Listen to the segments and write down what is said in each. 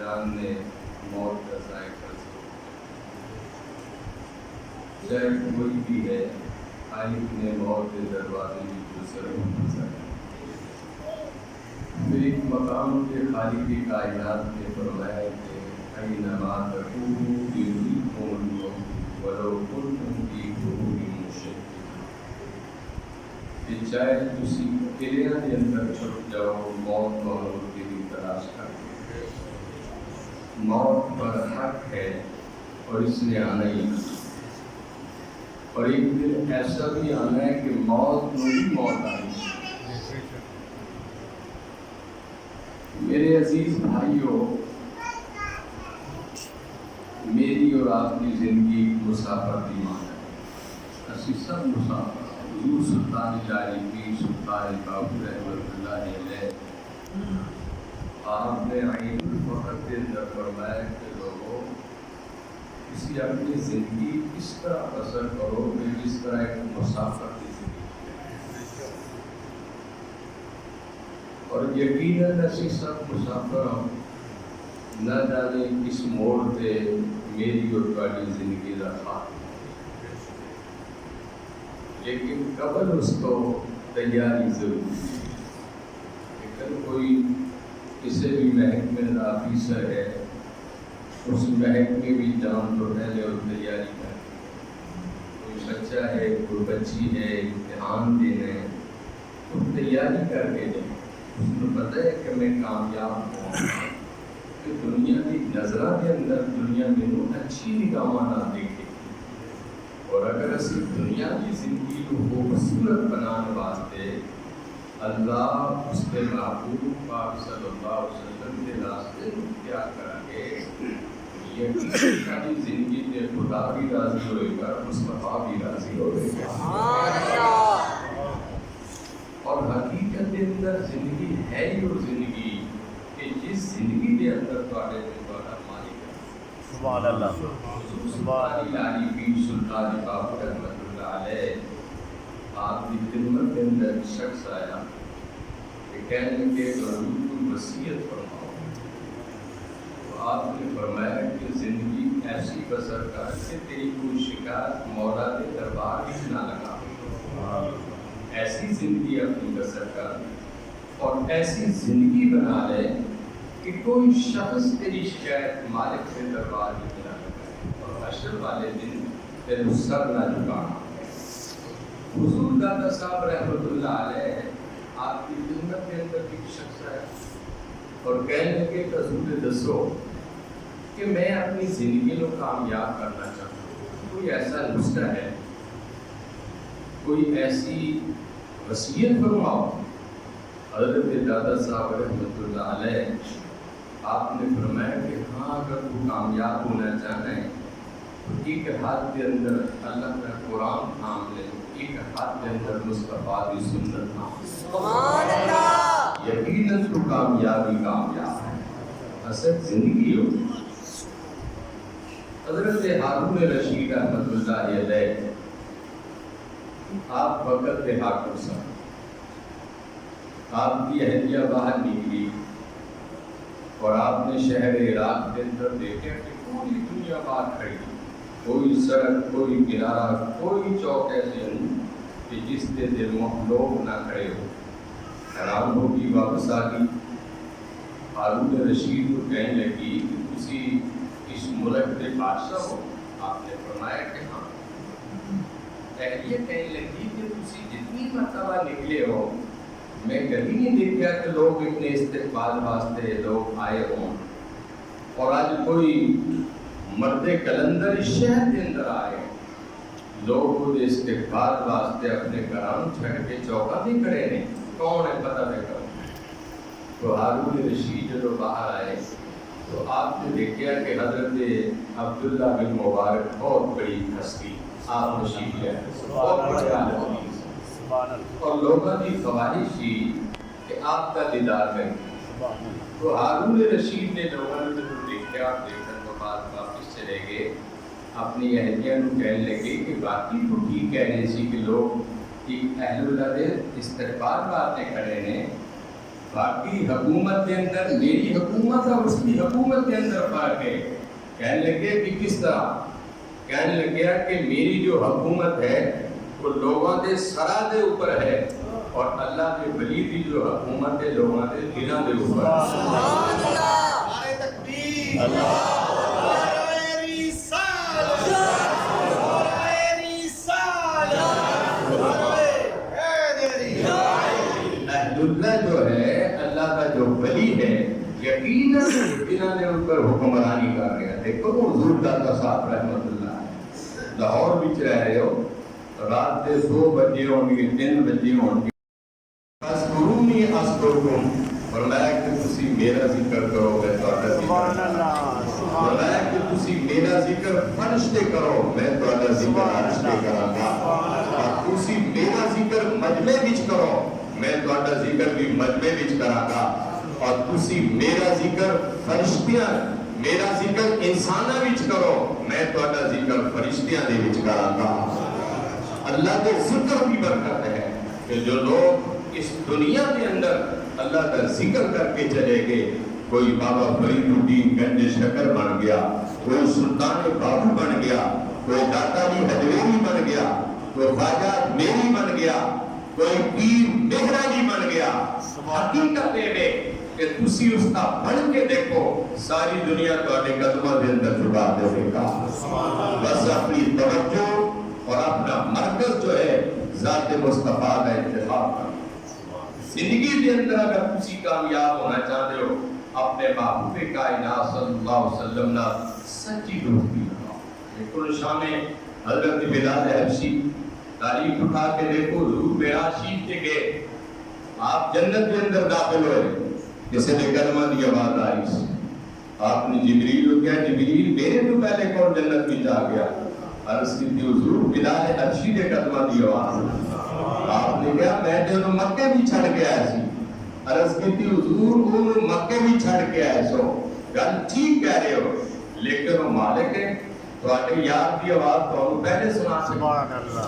جان نے موت کا ذائقہ چاہے کوئی بھی ہے خالق نے موت کے دروازے کی گزر پھر ایک مقام کے خالق کائنات نے فرمایا کہ اینما تکونوا یدرککم الموت ولو کنتم فی بروج مشیدہ، کہ چاہے تسی قلعے کے اندر چھپ جاؤ موت کو کی تلاش کر کے، موت پر حق ہے اور اس نے آنا ہی ہے۔ اور ایک دن ایسا بھی آنا ہے کہ موت میں بھی موت آنی ہے۔ میرے عزیز بھائیوں، میری اور آپ کی زندگی مسافر کی مانا ہے، اسی سب مسافر۔ حضور سلطان العارفین سلطان کافر رحمۃ اللہ علیہ آپ نے عین الفقر کے اندر فرمایا کہ لوگوں کسی اپنی زندگی اس طرح بسر کرو کہ جس طرح ایک مسافر کی زندگی، اور یقیناً اسی سب مسافر ہم نہ جانے کس موڑ پہ میری اور تاری زندگی کا خاتمہ، لیکن قبل اس کو تیاری ضروری ہے۔ لیکن کوئی کسی بھی محکمے کا آفیسر ہے، اس محکمے بھی جان تو پہلے اور تیاری کر، کوئی بچہ ہے کوئی بچی ہے امتحان دینا ہے تو تیاری کر کے دیں، اس کو پتہ ہے کہ میں کامیاب ہوں، کہ دنیا کی نظرہ کے اندر دنیا میں اچھی نگاہ نہ دیکھے، اور اگر اسی دنیا کی زندگی کو خوبصورت بنانے واسطے اللہ اس کے محبوب پاک صلی اللہ علیہ وسلم کے راستے اختیار کریں گے، یقین ساری زندگی کے خدا بھی راضی ہوئے گا، مصطفیٰ بھی راضی ہوئے گا۔ اور حقیقت کے اندر زندگی ہے ہی وہ زندگی کہ جس زندگی کے اندر تھوڑے مالک ہے۔ سبحان اللہ، سبحان العارفین سلطان کافر رحمۃ اللہ علیہ آپ کی خدمت کے اندر ایک شخص آیا کہ کہنے کے حضور کو وصیت فرماؤ، تو آپ نے فرمایا کہ زندگی ایسی بسر کر کہ تیری کوئی شکایت مولا کے دربار بھی نہ لگا، ایسی زندگی اپنی بسر کر اور ایسی زندگی بنا لے کہ کوئی شخص تیری شکایت مالک کے دربار بھی نہ لگائے، اور حشر والے دن تیرے سر نہ جھکانا۔ حضور دادا صاحب رحمۃ اللہ علیہ آپ کی خدمت کے اندر ایک شخص ہے اور کہنے لگے کہ حضور دسو کہ میں اپنی زندگی کو کامیاب کرنا چاہتا ہوں، کوئی ایسا نسخہ ہے، کوئی ایسی وصیت فرماؤ۔ حضرت دادا صاحب رحمۃ اللہ علیہ آپ نے فرمایا کہ ہاں اگر تو کامیاب ہونا چاہنا ہے تو ایک ہاتھ کے اندر اللہ کا قرآن تھام لے، ایک ہاتھ کے اندر مصطفیٰ کی سنت تھام لے، سبحان اللہ، یقیناً تو کامیاب ہے، اصل زندگی ہو۔ حضرت ہارون رشید رحمۃ اللہ علیہ آپ وقت کے حاکم صاحب، آپ کی اہلیہ باہر نکلی اور آپ نے شہر عراق کے اندر دیکھا کہ پوری دنیا باہر کھڑی، کوئی سڑک کوئی کنارہ کوئی چوک ایسے نہیں کہ جس کے دل میں لوگ نہ کھڑے ہو۔ حیران ہوگی، واپس آ گئی، ہارون رشید کو کہنے لگی کہ تسی اس ملک کے بادشاہ ہو؟ آپ نے فرمایا کہ ہاں۔ اہلیہ کہنے لگی کہ تسی جتنی مرتبہ نکلے ہو میں کبھی نہیں دیکھا کہ لوگ اتنے استقبال واسطے لوگ آئے ہوں، اور آج کوئی مرد کلندر اس شہر کے اندر آئے، لوگ وہ استقبال واسطے اپنے گھروں چھڑ کے چوکا بھی کھڑے ہیں، کون ہے پتہ نہیں کرو۔ تو ہارون رشید جو باہر آئے تو آپ نے دیکھا کہ حضرت عبداللہ بن مبارک بہت بڑی ہستی، آپ نشید ہے، بہت بڑے عالم، اور لوگوں کی خواہش تھی کہ آپ کا دیدار کریں۔ تو ہارون رشید نے لوگوں نے دیکھا، دیکھنے کے بعد واپس چلے گئے، اپنی اہلیہ کو کہنے لگے کہ باقی تو ٹھیک کہہ رہے سی کہ لوگ ایک اہل اللہ دے استقبال باتیں کھڑے ہیں، باقی حکومت کے اندر میری حکومت اور اس کی حکومت کے اندر فرق ہے. کہنے لگے کہ کس طرح؟ کہنے لگیا کہ میری جو حکومت ہے وہ لوگوں کے سرا دے اوپر ہے اور اللہ کے ولی کی جو حکومت ہے لوگوں کے دلوں کے اوپر. سبحان اللہ. نعرہ تکبیر. اللہ. اللہ جو ہے اللہ کا جو ولی ہے یقیناً دلوں کے اوپر حکمرانی کر رہا ہے. دیکھو وہ حضور داتا صاحب رحمت اللہ لاہور وچ رہ رہے ہو, رات کے 2 بجے ہوں گے 3 بجے ہوں گے, اذکرونی اذکرکم, فرمایا کہ تسی میرا ذکر کرو میں تہاڈا ذکر, فرمایا کہ تسی میرا ذکر فرشتے کرو میں تہاڈا ذکر فرشتے کراں گا, اور تسی میرا ذکر مجمع وچ کرو میں تہاڈا ذکر بھی مجمع وچ کراں گا, اور تسی میرا ذکر فرشتیاں میرا ذکر انساناں وچ کرو میں تہاڈا ذکر فرشتیاں دے وچ کراں گا. اللہ کے ذکر کی برکت ہے کہ جو لوگ اس دنیا کے اندر اللہ کا ذکر کر کے چلے گئے, کوئی بابا فرید الدین گنج شکر بن گیا, کوئی سلطان بابو بن گیا, کوئی داتا جی حجویری بن گیا, کوئی خواجہ میری بن گیا, کوئی پیر مہرا جی بن گیا, حقیقت ہے کہ تسی اس کا بن کے دیکھو ساری دنیا تہاڈے قدموں کے اندر جھکا دے گا. بس اپنی توجہ اور اپنا مرکز جو ہے ذات مصطفیٰ کا انتخاب کرو. زندگی کے اندر اگر تسی کامیاب ہونا چاہتے ہو اپنے محبوب کائنات صلی اللہ علیہ وسلم نہ سچی دوستی بناؤ. بالکل شام حضرت بلال حبشی تاریخ اٹھا کے دیکھو, حضور معراج شریف کے گئے, آپ جنت کے اندر داخل ہوئے, کسی نے کلمہ دی آواز آئی, آپ نے جبریل کو کہا جبریل میرے تو پہلے کون جنت میں جا گیا؟ عرض کی تھی حضور بلال حبشی نے کلمہ دی آواز. آپ نے کہا میں نے تو مکے بھی چھڑ کے آیا سی. عرض کی تھی حضور وہ مکے بھی چھڑ کے آئے سو, گل ٹھیک کہہ رہے ہو, لیکن وہ مالک ہے تہاڈے یار دی آواز تانوں پہلے سنا سبحان اللہ.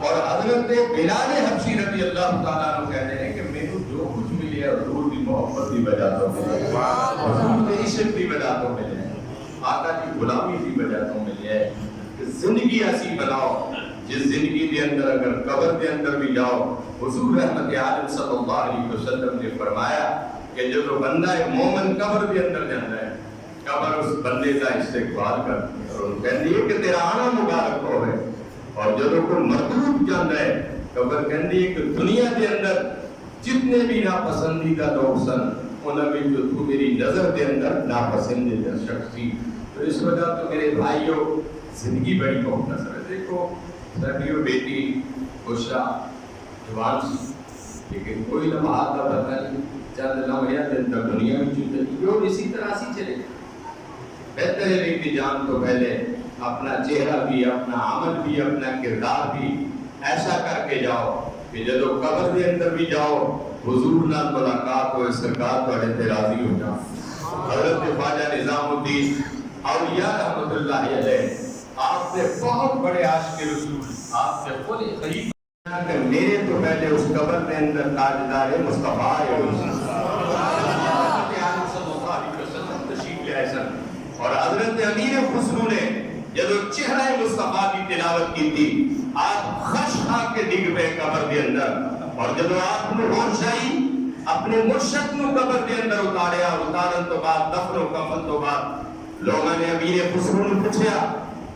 اور حضرت بلال حبشی رضی اللہ تعالیٰ عنہ کہتے ہیں کہ میرے جو کچھ ملی ہے حضور کی محبت کی وجہ تو ملی ہے, حضور کے عشق کی وجہ تو ملی ہے, آقا کی غلامی کی وجہ تو ملی ہے. کہ زندگی ایسی بناؤ جس زندگی کے اندر اگر قبر کے اندر بھی جاؤ, حضور رحمت عالم صلی اللہ علیہ وسلم نے فرمایا کہ جو بندہ مومن قبر کے اندر جاتا ہے قبر اس بندے کا استقبال کرتی ہے اور کہتی ہے کہ تیرا آنا مبارک ہو ہے. اور جو کوئی مردود جانا ہے قبر کہتی ہے کہ دنیا کے اندر جتنے بھی ناپسندیدہ لوگ سن انہوں میں جو تو میری نظر کے اندر ناپسندیدہ شخص تھی. تو اس وجہ تو میرے بھائیوں زندگی بڑی مختصر ہے. دیکھو سبیو بیٹی خوشا جوان سی, لیکن کوئی لمحات کا پتہ نہیں, چند لمحات کے اندر دنیا میں چلتی اور اسی طرح سی چلے. بہتر ہے کہ جان تو پہلے اپنا چہرہ بھی اپنا عمل بھی اپنا کردار بھی ایسا کر کے جاؤ کہ جب قبر کے اندر بھی جاؤ حضور نال ملاقات ہو, سرکار تہاڈے تے راضی ہو جاؤ. حضرت خواجہ نظام الدین اولیاء رحمت اللہ علیہ آپ نے بہت بڑے عاشق رسول, آپ نے خود خلیفہ کہ میرے تو پہلے اس قبر کے اندر تاجدار مصطفیٰ تشریف لے آئے سن. اور حضرت امیر خسرو نے جب چہرہ مصطفیٰ کی تلاوت کی تھی آپ خش کھا کے ڈگ پہ قبر کے اندر, اور جب آپ نے ہوش آئی اپنے مرشد کو قبر کے اندر اتاریا, اتارن تو بعد دفن و کفن تو بعد لوگوں نے امیر خسرو نے پوچھا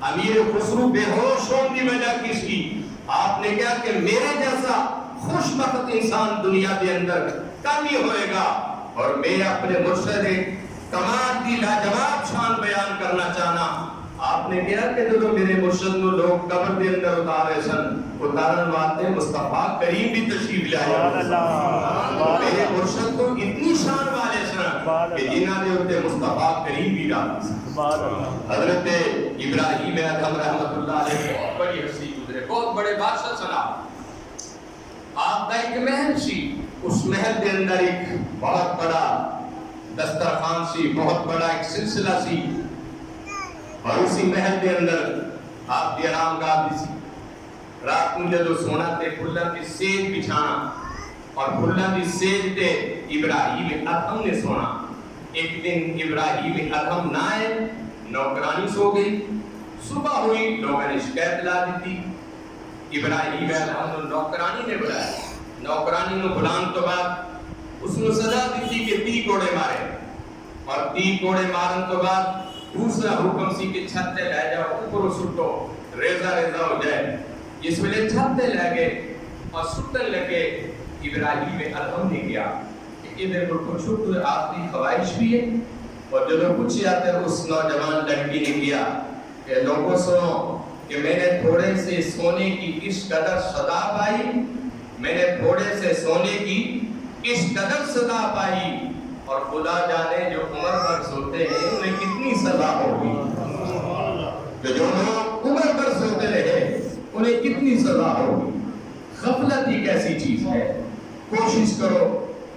امیر خسرو بے ہوش ہونے کی وجہ کس کی؟ آپ نے کہا کہ میرے جیسا خوش بخت انسان دنیا کے اندر کم ہی ہوئے گا, اور میں اپنے مرشد کمال کی لاجواب شان بیان کرنا چاہنا. آپ نے کہا کہ جو میرے مرشد کو لوگ قبر کے اندر اتارے سن اتارن واسطے مصطفیٰ کریم بھی تشریف لائے. میرے مرشد کو اتنی شان والے سن کہ جنہاں نے اتنے مصطفیٰ کریم بھی ڈالی سن. حضرت ابراہیم ادھم رحمت اللہ علیہ بہت بڑی ہستی گزرے, بہت بڑے بادشاہ سنا. آپ کا ایک محل سی, اس محل کے اندر ایک بہت بڑا دسترخوان سی, بہت بڑا ایک سلسلہ سی, اور اسی محل کے اندر آپ کی آرام گاہ بھی سی. رات میں جب سونا تے کھلا تے سیج بچھانا, اور کھلا دی سیج تے ابراہیم ادھم نے سونا. ایک دن ابراہیم ادھم نہ آئے, نوکرانی سو گئی. صبح ہوئی, لوگوں نے شکایت لا دی. ابراہیم ادھم نوکرانی نے بلایا. نوکرانی نے بلان تو بعد اس نے سزا دیتی کہ 30 کوڑے مارے, اور 30 کوڑے مارن تو بعد دوسرا حکم سی کہ چھت تے لے جاؤ, اوپر سٹو, ریزہ ریزہ ہو جائے. جس ویلے چھت تے لے گئے اور سٹن لگے, ابراہیم ادھم نے کیا کہ میرے کو کچھ آخری خواہش بھی ہے. اور جب پوچھا تو اس نوجوان لڑکی نے کیا کہ لوگوں سنو کہ میں نے تھوڑے سے سونے کی اس قدر سزا پائی, میں نے تھوڑے سے سونے کی اس قدر سزا پائی, اور خدا جانے جو عمر بھر سوتے ہیں انہیں کتنی سزا ہوگی. جو لوگ عمر بھر سوتے رہے انہیں کتنی سزا ہوگی. غفلت ایک ایسی چیز ہے. کوشش کرو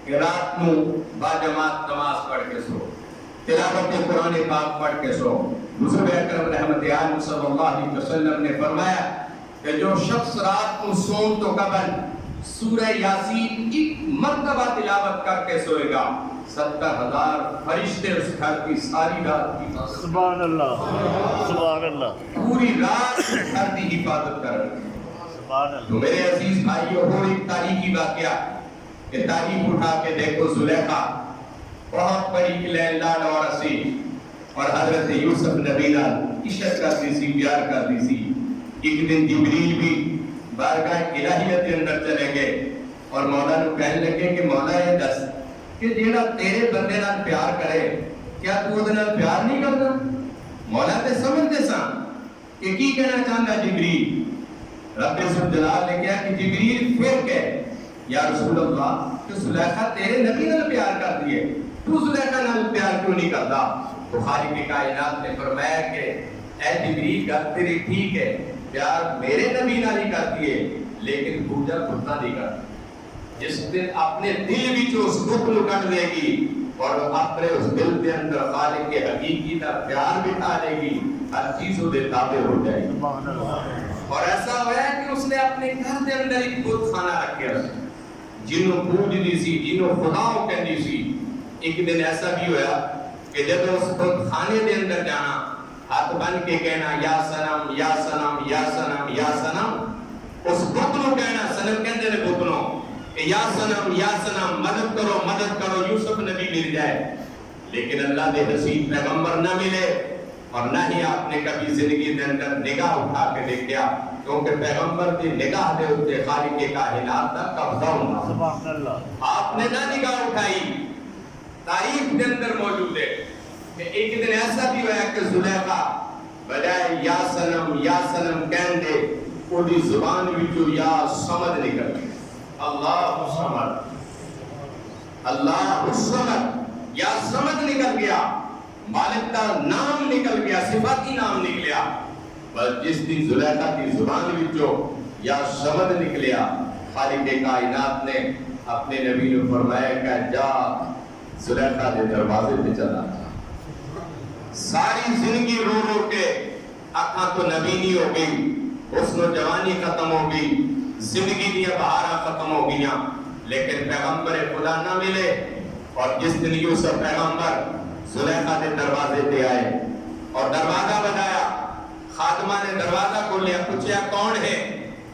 کہ رات کو باجماعت نماز پڑھ کے سو, تلاوت قرآن پاک پڑھ کے سو. حضور اکرم رحمت عالم صلی اللہ علیہ وسلم نے فرمایا کہ جو شخص رات کو سو تو قبل سورہ یاسین ایک مرتبہ تلاوت کر کے سوئے گا, 70,000 فرشتے اس گھر کی ساری رات کی حفاظت. سبحان اللہ, سبحان اللہ, پوری رات اس گھر کی حفاظت کر رہے ہیں. سبحان اللہ. تو میرے عزیز بھائیو, اور ایک تاریخی واقعہ کہ تاریخ اٹھا کے دیکھو. زلیخا بہت بڑی لیندان اور اسی, اور حضرت یوسف نبی نال عشق کرتی سی, پیار کرتی سی. ایک دن جبریل بھی بارگاہ الہیت کے اندر چلے گئے اور مولا نو کہنے لگے کہ مولا یہ دس کہ جیڑا تیرے بندے نال پیار کرے کیا تو اودے نال پیار نہیں کردا؟ مولا تے سمجھدے سن کہ کی کہنا چاہندا جبریل. رب ذوالجلال نے کہا کہ جبریل پھر کہے یا رسول اللہ کہ زلیخا تیرے نبی نال پیار کرتی ہے, تو زلیخا نال پیار کیوں نہیں کردا؟ تو خالق کائنات نے فرمایا کہ اے جبریل گل تیری ٹھیک ہے, پیار میرے نبی نال ہی کرتی ہے, لیکن پوجا خدا نہیں کرتی. جس دن اپنے دل وچ اس دکھ نو کٹ دے گی اور اپنے اس دل کے اندر خالق کے حقیقی دا پیار بٹھا لے گی, ہر چیز دے تابع ہو جائے گی. اور ایسا ہوا ہے کہ اس نے اپنے گھر کے اندر ایک بت خانہ رکھا جنوں پوجدی سی, جنوں خداؤں کہندی سی. ایک دن ایسا بھی ہوا کہ جب اس بت خانے کے اندر جانا, ہاتھ بن کے کہنا یا سنم یا سنم یا سنم یا سنم. اس بت نو کہنا, سنم کہندے نے بت نو کہ یا سنم مدد کرو یوسف نبی مل جائے. لیکن اللہ دے حسین پیغمبر نہ ملے, اور نہ ہی آپ نے کبھی زندگی کے اندر نگاہ اٹھا کے دیکھا, کیونکہ پیغمبر کی نگاہ دے ہوتے خالق کائنات کا قبضہ ہونا. سبحان اللہ. آپ نے نہ نگاہ اٹھائی. تاریخ کے اندر موجود ہے کہ ایک دن ایسا بھی ہوا کہ زلیخا بجائے یا سنم کہندے اودی زبان وچوں یا سمجھ نکل گئی. اللہ الصمد یا سمجھ نکل گیا, مالک کا نام نکل گیا, صفاتی نام نکلیا. بس جس دن زلیخا کی زبان وچوں یا سمجھ نکلیا, خالق کائنات نے اپنے نبی نے فرمایا کہ جا زلیخا کے دروازے پہ چلا جا. ساری زندگی رو رو کے آنکھاں تو نبینی ہو گئی, حسن و جوانی ختم ہو گئی, زندگی دیا بہاراں ختم ہو گئیاں, لیکن پیغمبر خدا نہ ملے. اور جس دن یوسف پیغمبر زلیخا کے دروازے پہ آئے اور دروازہ بجایا, خادمہ نے دروازہ کھولیا, پوچھا کون ہے؟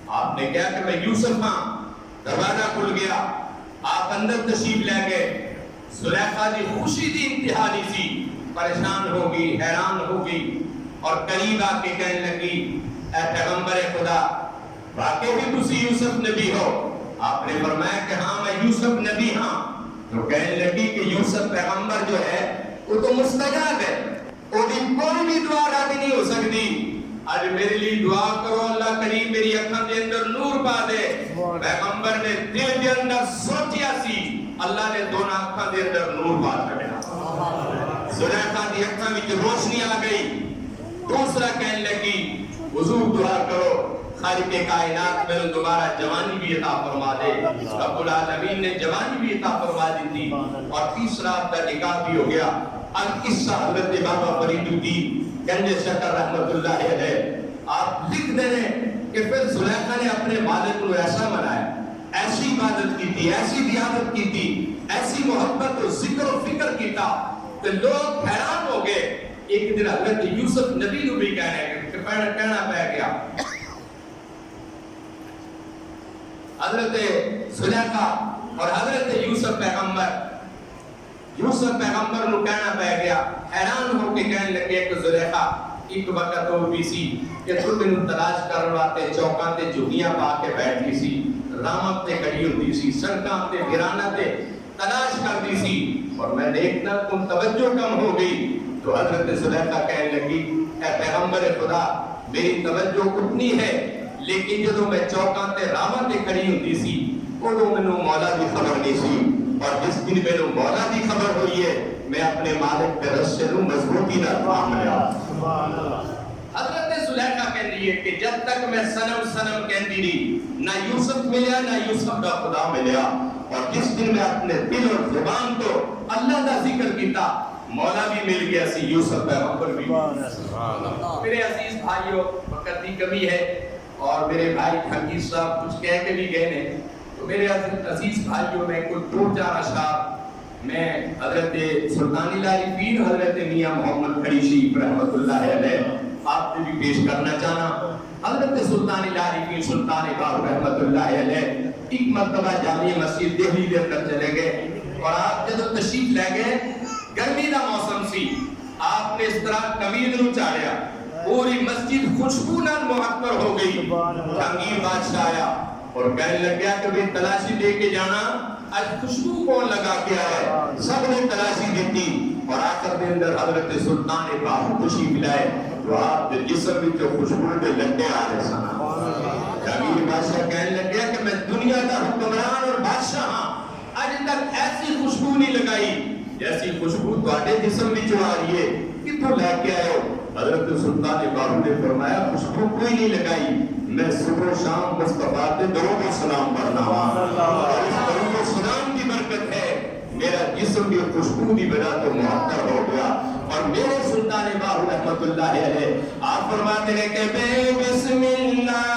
آپ نے کہا کہ میں یوسف ہاں. دروازہ کھل گیا, آپ اندر تشریف لے گئے. زلیخا دی خوشی دی انتہا نہیں سی, پریشان ہو گئی, حیران ہو گئی, اور قریب آ کے کہنے لگی اے پیغمبر خدا واقعی بھی تسی یوسف نبی ہو؟ آپ نے فرمایا کہ ہاں میں یوسف نبی ہاں. تو کہنے لگی کہ یوسف پیغمبر جو ہے وہ تو مستجاب ہے, وہ دی کوئی بھی دعا رد نہیں ہو سکتی. آج میرے لیے دعا کرو, اللہ کریم میری اکھاں دے اندر نور پا دے. پیغمبر نے دل کے اندر سوچیا سی, اللہ نے دونوں اکھاں دے اندر نور پا چھڑیا. زلیخا دی اکھاں وچ روشنی آ گئی. دوسرا کہنے لگی حضور دعا کرو خالق کائنات میں دوبارہ جوانی بھی عطا فرما دے. رب العالمین نے جوانی بھی عطا فرما دی تھی. اور تیسرا آپ کا نکاح بھی ہو گیا. اب قصہ حضرت بابا فرید الدین گنج شکر رحمت اللہ علیہ آپ لکھ دیں کہ پھر زلیخا نے اپنے والد کو ایسا منایا, ایسی عبادت کی تھی، ایسی عبادت کی تھی، ایسی محبت و ذکر و فکر کی تھا کہ لوگ حیران ہو گئے. ایک دن حضرت یوسف نبی نو بھی کہنا پہ گیا. حضرت زلیخا اور حضرت یوسف پیغمبر نو کہنا پہ گیا. حیران ہو کے کہنے لگے کہ زلیخا ایک وقت ہو بھی سی کہ تو مینوں تلاش کرن واسطے چوکاں تے جھگیاں پا کے بیٹھی سی، راہاں تے کھڑی ہوندی سی، سڑکاں تے ویراناں تے تلاش کرتی سی، اور میں دیکھنا تم توجہ کم ہو گئی. تو حضرت زلیخا کہنے لگی اے پیغمبر خدا میری توجہ اتنی ہے، لیکن جدو میں چوکاں تے راہاں تے کھڑی ہوندی سی اودوں مینوں مولا دی خبر نہیں سی، اور جس دن مینوں مولا دی خبر ہوئی ہے میں اپنے مالک کے رسے نوں مضبوطی نال تھام لیا. سبحان اللہ. حضرت زلیخا کہندی ہے کہ جب تک میں صنم کہندی رہی نہ یوسف ملیا نہ یوسف کا خدا ملیا، اور جس دن میں اپنے دل اور زبان تو اللہ کا ذکر کیتا مولا بھی مل گیا سی، یوسف پیغمبر بھی. میرے عزیز بھائیو وقت کی کمی ہے اور میرے بھائی حقیق صاحب کچھ کہہ کے بھی گئے ہیں، تو میرے عزیز بھائیو میں کچھ 2-4 اشعار میں حضرت سلطان العارفین حضرت میاں محمد کھڑی شریف رحمۃ اللہ علیہ آپ سے بھی پیش کرنا چاہنا. حضرت سلطان العارفین سلطان باہو رحمۃ اللہ علیہ ایک مرتبہ جامع مسجد دہلی کے اندر چلے گئے، اور آپ جب تشریف لے گئے گرمی کا موسم سی، آپ نے اس طرح قمید نو چاڑیا، پوری مسجد خوشبو نال معطر ہو گئی. جہانگیر بادشاہ آیا اور کہنے لگا کہ بھی تلاشی دے کے جانا آج خوشبو کون لگا کے آیا. سب نے تلاشی دیتی اور آخر دے اندر حضرت سلطان باہو تشریف لائے تو آپ کے جسم میں جو خوشبو کے لٹے آ رہے سن. جہانگیر بادشاہ کہنے لگا کہ میں دنیا کا حکمران اور بادشاہ ہاں، آج تک ایسی خوشبو نہیں لگائی جیسی خوشبو تواڈے جسم میں جو آ رہی ہے، کتوں لے کے آئے ہو؟ حضرت سلطان باہو نے فرمایا خوشبو کوئی نہیں لگائی، میں صبح و شام مصطفیٰ تے درود و سلام پڑھنا ہوں، اور اس درود و سلام کی برکت ہے میرا جسم کی خوشبو کی بنا تو معطر ہو گیا. اور میرے سلطان باہو رحمۃ اللہ علیہ آپ فرماتے ہیں کہ بے بسم اللہ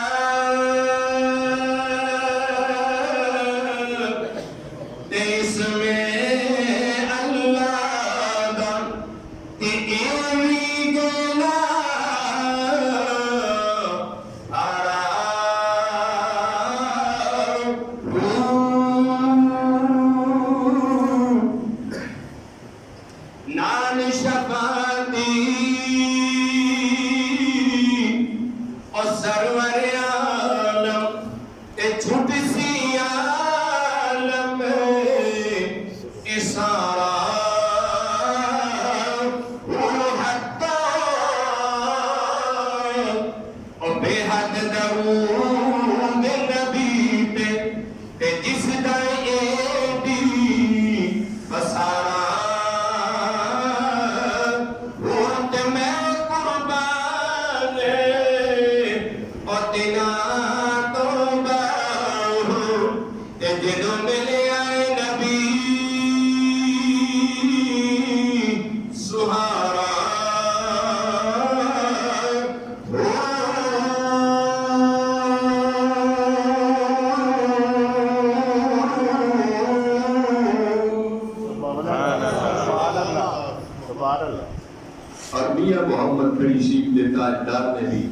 تاجدار نے بھی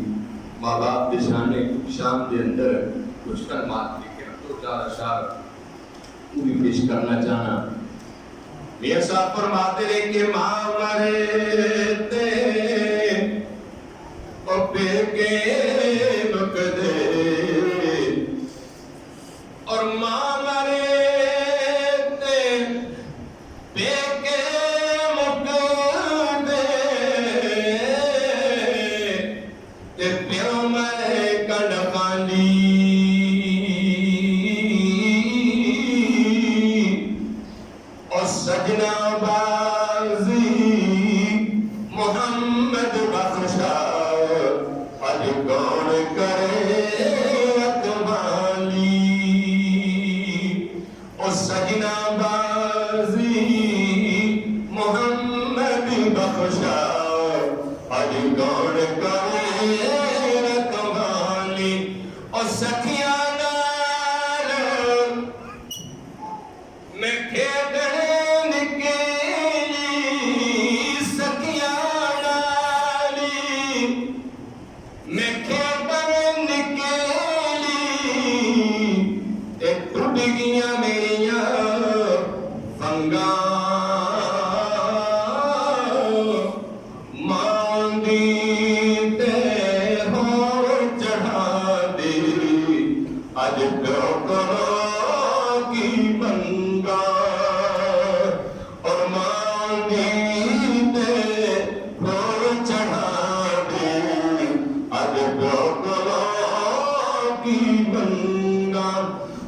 ماں باپ کے شان کے اندر کچھ کلمات لکھے، 2-4 اشعار پوری پیش کرنا چاہنا. میاں صاحب فرماتے ہیں کہ ماں مرتے پپے کے مقدے اور ماں مرتے پے کے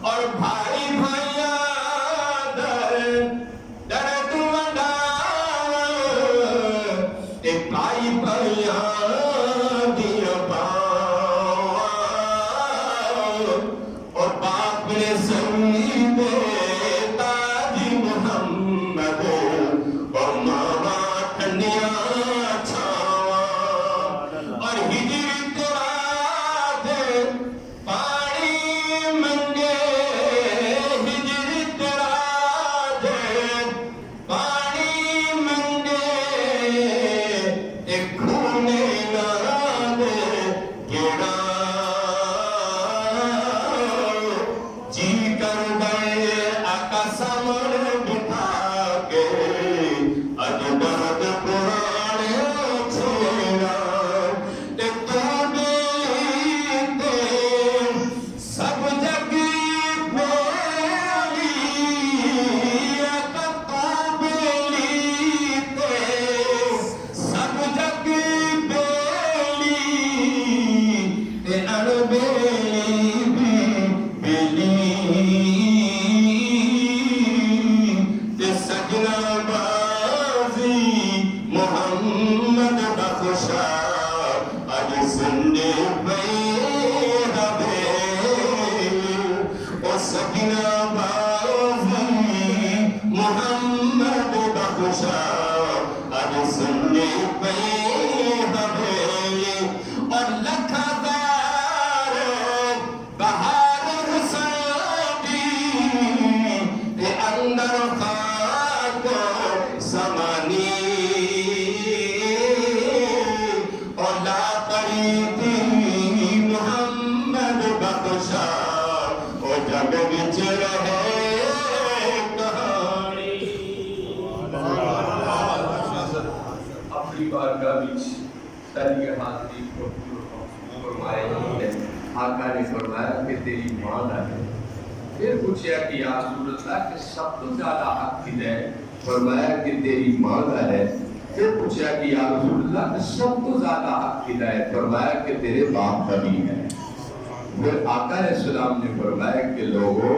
اور بھائی بھائیا درد وڈا بھائی بھائیا دیا اور باپ نے سنی دیتا جی محمد اور ماما ٹھنڈیاں چھاواں اور ہجری تیرا دے پانی منگے ہجری تیرا دے پانی منگے ایک کھونے نہ دے گیڑا جی کر گئے آقا سامنے بٹھا کے اج درد پرانے چھوڑا ایک تو دیتے سب جگی بیلی آقا تو بیلیتے سب جگی بیلی اڑ بیلی بیلی سجنا بازی محمد بخشا اج سننے پہ او سجنا بازی محمد بخشا اج سننے پہ اور لکھا دار بہار رسالی اندر خاک سمانی اور لا قریتی محمد بخشا اور جگ وچ رہے کہانی اپنی بارگاہ وچ ساری حاضری کو فرمائے ہے آقا نے فرمایا کہ تیری ماں نہ ہے پھر پوچھا کہ یا رسول اللہ کہ سب تو زیادہ حق کد ہے فرمایا کہ تیری ماں کا ہے پھر پوچھا کہ یا رسول اللہ کہ سب تو زیادہ حق کد ہے فرمایا کہ تیرے باپ کا بھی ہے پھر آقا علیہ السلام نے فرمایا کہ لوگوں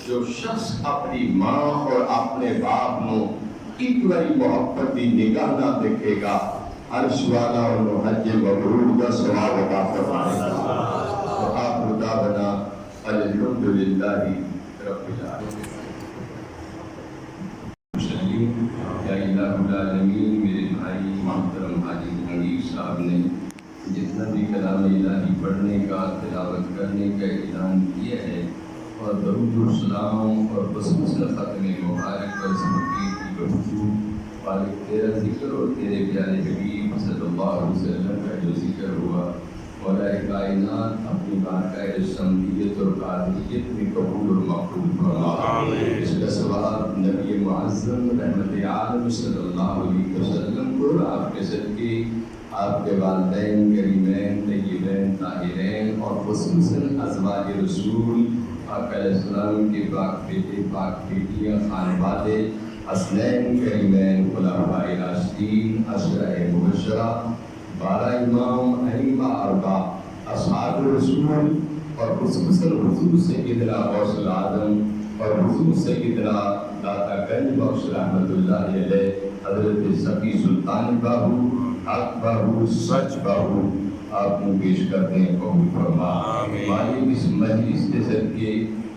جو شخص اپنی ماں اور اپنے باپ نو ایک باری محبت دی نگاہ نہ دیکھے گا عرش والا انہوں حج مبرور کا ثواب عطا فرمائے گا وآخر دعوانا الحمدللہ رب العالمین یا الہ العالمین میرے بھائی محترم حاجی حنیف صاحب نے جتنا بھی کلام الہی پڑھنے کا تلاوت کرنے کا اعلان کیا ہے اور درود و سلام اور خصوصاً ختم مبارک اور سمکی کی گفتگو مالک تیرا ذکر اور تیرے پیارے حبیب صلی اللہ علیہ وسلم کا جو ذکر ہوا مولا کائنات اپنی بارگاہ سمدیت اور قادریت میں قبول اور مقبول فرما اس کا ثواب نبی معظم رحمت عالم صلی اللہ علیہ وسلم کو آپ کے صدقے آپ کے والدین کریمین طیبین طاہرین اور خصوصاً ازواج رسول آقا علیہ السلام کے پاک بیٹے پاک بیٹیاں خانوادے حسنین کریمین خلفاء راشدین عشرہ مبشرہ 12 امام ائمہ اربعہ اصحاب رسول اور خصوصاً حضور سیدنا غوث العظم اور حضور سیدنا داتا گنج بخش رحمت اللہ علیہ حضرت سفی سلطان باہو حق باہو سچ باہو آپ کو پیش کرتے ہیں قبول فرما مالک اس مجلس کے صدقے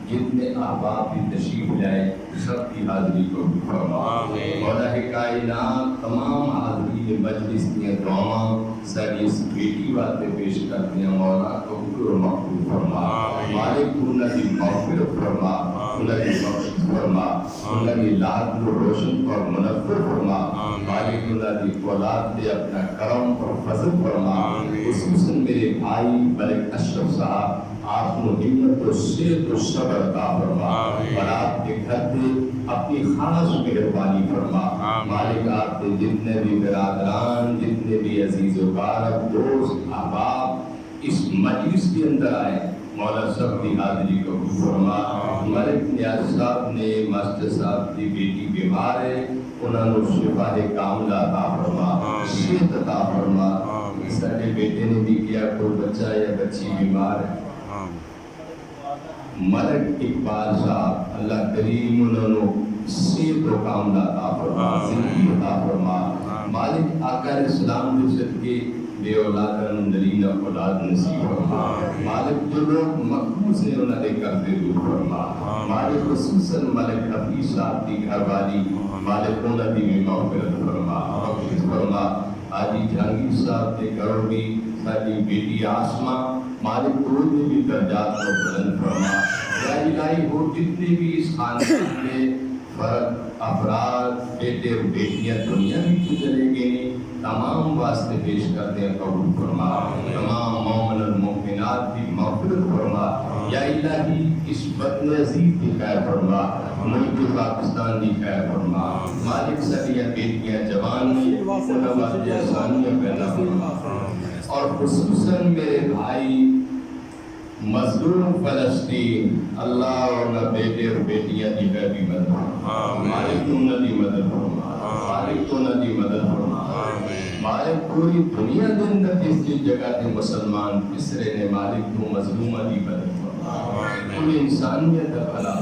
جتنے احباب بھی تشریف لائے سب کی حاضری کو فرما مولا کائنات تمام حاضری مجلس کی دعاواں ساری اس بیٹی واسطے پیش کرتے ہیں مولا قبول و مقبول فرما مالک انہاں دی مغفرت فرما انہاں دی بخشش فرما انہاں دی لاد کو روشن اور منور فرما مالک انہاں دی اولاد دے اپنا کرم اور فضل فرما خصوصاً میرے بھائی ملک اشرف صاحب آپ کو ہمت و صحت و صبر عطا فرما اور آپ کے گھر پہ اپنی خاص مہربانی فرما مالک آپ کے جتنے بھی برادران جتنے بھی عزیز و کارب دوست احباب اس مجلس کے اندر آئے مولا سب کی حاضری قبول فرما ملک نیاز صاحب نے ماسٹر صاحب کی بیٹی بیمار ہے انہوں نے شفا کاملہ عطا فرما صحت عطا فرما سارے بیٹے نے بھی کیا کوئی بچہ یا بچی بیمار ہے ملک اقبال صاحب اللہ کریم انہوں نے صحت و کاملہ عطا فرما زندگی عطا فرما مالک آقا اسلام کے صدقے بے اولاد نرین اولاد نصیب فرما مالک جو لوگ مقبوض ہیں انہوں نے قرضے دور فرما مالک خصوصاً ملک حفیظ صاحب کی گھر والی مالک انہوں نے بھی مغفرت فرما بخشش فرما حاجی جہانگیر صاحب کے گھروں بھی ساری بیٹی آسماں مالک کو بھی درجات کو بلند فرما یا الہی وہ جتنے بھی اس خاندان میں فرد افراد بیٹے اور بیٹیاں دنیا میں چلے گئے تمام واسطے پیش کرتے ہیں قبول فرما تمام مومن اور مومنات کی مغفرت فرما یا الہی اس وطن عزیز کی خیر فرما ملک پاکستان کی خیر فرما مالک سریہ بیٹیاں جوان میں انہوں نے آسانیاں پیدا فرما اور خصوصاً میرے بھائی مظلوم فلسطین اللہ اور بیٹے اور بیٹیاں دی غیبی مدد مالک تو نہ دی مدد فرما مالک تو نہ دی مدد فرما مالک پوری دنیا کے اندر جس جس جگہ کے مسلمان پسرے نے مالک تو مظلومہ دی مدد فرما پوری انسانیت بھلا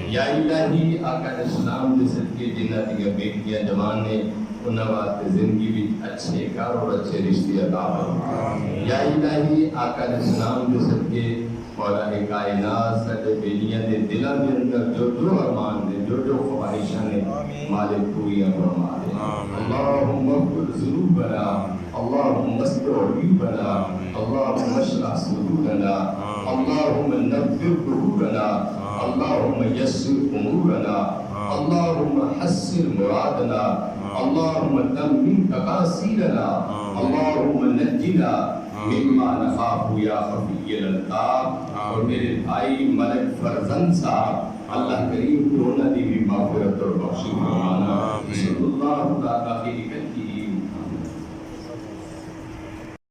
یا الہی آقا اسلام کے صدقے جنہ دی بیٹیاں جوان نے انہاں واسطے زندگی بھی اچھے کار اور اچھے رشتے عطا فرما یا الہی آقا اسلام کے صدقے مولا کائنات سارے بیلیاں دے دلاں دے اندر جو جو ارمان دے جو جو خواہشاں نے مالک پوریاں فرما دے اللہم اغفر ذنوبنا اللہم استر عیوبنا اللہم اشرح صدورنا اللہم نور قلوبنا اللہم یسر امورنا اللہم حسن مرادنا اللہم تمم تقاصیرنا اللہم نجنا مما نخاف یا خفی الالتاب اور میرے بھائی ملک فرزند صاحب اللہ کریم کو انہوں نے بھی مغفرت اور بخشش فرمانا صلی اللہ تعالیٰ